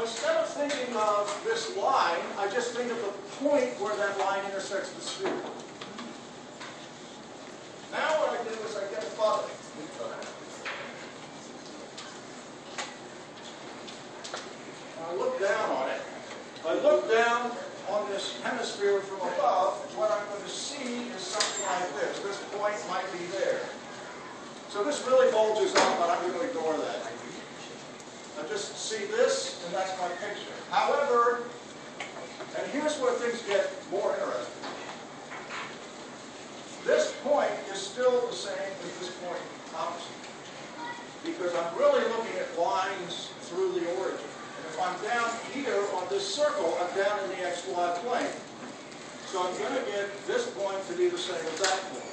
instead of thinking of this line, I just think of the point where that line intersects the sphere. Now what I do is I get a bubble. I look down on it. If I look down on this hemisphere from above, what I'm going to see is something like this. This point might be there. So this really bulges up, but I'm going to ignore that. I just see this, and that's my picture. However, and here's where things get more interesting. This point is still the same as this point opposite, because I'm really looking at lines through the origin. And if I'm down here on this circle, I'm down in the xy plane. So I'm going to get this point to be the same as that point.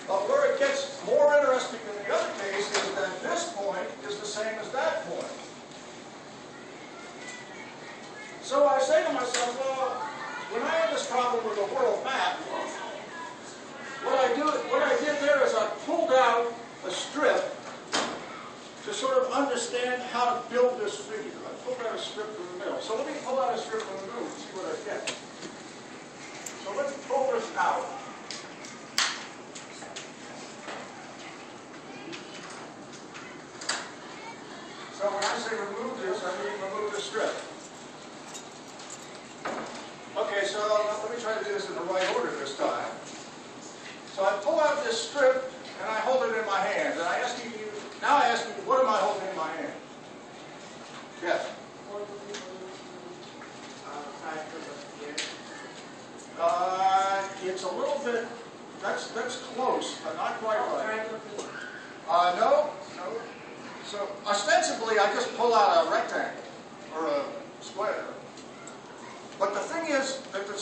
But where it gets more interesting in the other case is that this point is the same as that point. So I say to myself, well, when I had this problem with the world map, what I did there is I pulled out a strip to sort of understand how to build this figure. I pulled out a strip from the middle. So let me pull out a strip from the middle and see what I get. So let's pull this out. So when I say remove this, I mean remove the strip. Okay, so let me try to do this in the right order this time. So I pull out this strip and I hold it in my hand. And I ask you, now I ask you, what am I holding in my hand? Yes? It's a little bit, that's close, but not quite right. No. So ostensibly, I just pull out a rectangle or a square. But the thing is that the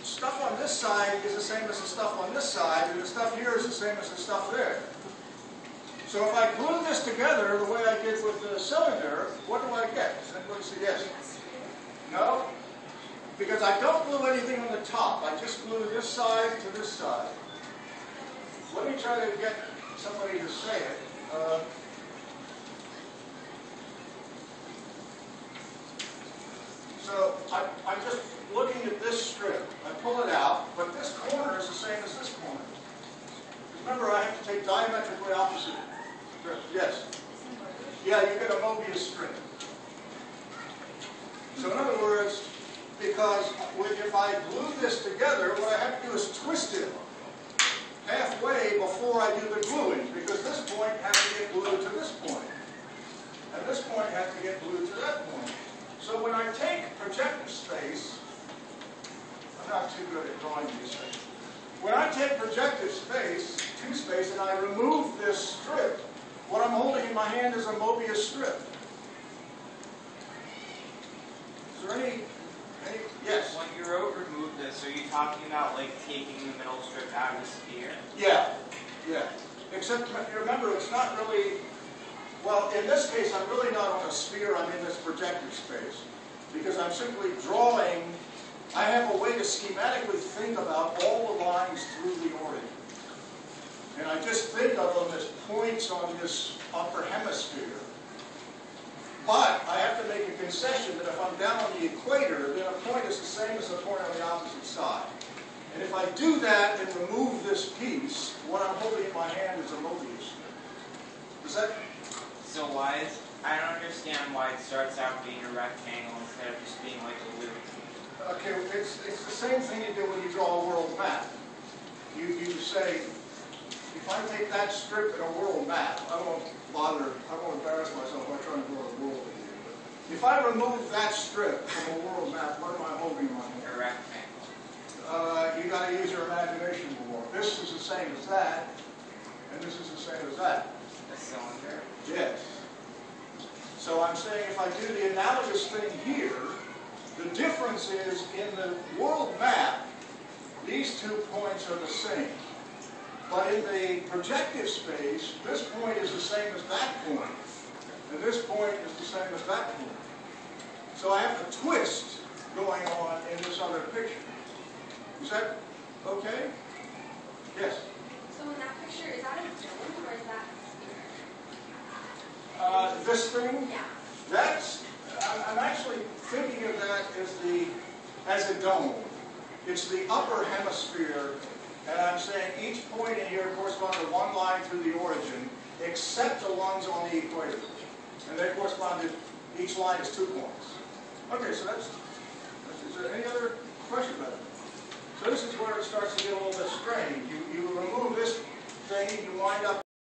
stuff on this side is the same as the stuff on this side, and the stuff here is the same as the stuff there. So if I glue this together the way I did with the cylinder, what do I get? Does anybody see yes? No? Because I don't glue anything on the top. I just glue this side to this side. Let me try to get somebody to say it. So I'm just looking at this strip. I pull it out, but this corner is the same as this corner. Remember, I have to take diametrically opposite strips. Yes? Yeah, you get a Mobius strip. So in other words, because if I glue this together, what I have to do is twist it halfway before I do the gluing, because this point has to get glued to this point, and this point has to get glued to that point. So when I take projective space, I'm not too good at drawing these things. When I take projective space, and I remove this strip, what I'm holding in my hand is a Mobius strip. Is there any yes? When you wrote remove this, are you talking about like taking the middle strip out of the sphere? Yeah. Except you remember, it's not really. Well, in this case, I'm really not on a sphere. I'm in this projective space because I'm simply drawing. I have a way to schematically think about all the lines through the origin, and I just think of them as points on this upper hemisphere. But I have to make a concession that if I'm down on the equator, then a point is the same as a point on the opposite side. And if I do that and remove this piece, what I'm holding in my hand is a Mobius strip. Does that? So I don't understand why it starts out being a rectangle instead of just being like a loop. Okay, it's the same thing you do when you draw a world map. You say, if I take that strip in a world map, I won't embarrass myself by trying to draw a world in here. But if I remove that strip from a world map, what am I holding on here? A rectangle. You got to use your imagination more. This is the same as that, and this is the same as that. A cylinder? Yes. So I'm saying if I do the analogous thing here, the difference is in the world map, these 2 points are the same. But in the projective space, this point is the same as that point. And this point is the same as that point. So I have a twist going on in this other picture. Is that okay? Yes? So in that picture, is that a dome or is that a sphere? This thing? Yeah. That's, I'm as a dome. It's the upper hemisphere, and I'm saying each point in here corresponds to one line through the origin, except the ones on the equator. And they correspond to, each line is 2 points. Okay, so is there any other question about it? So this is where it starts to get a little bit strange. You remove this thing, you wind up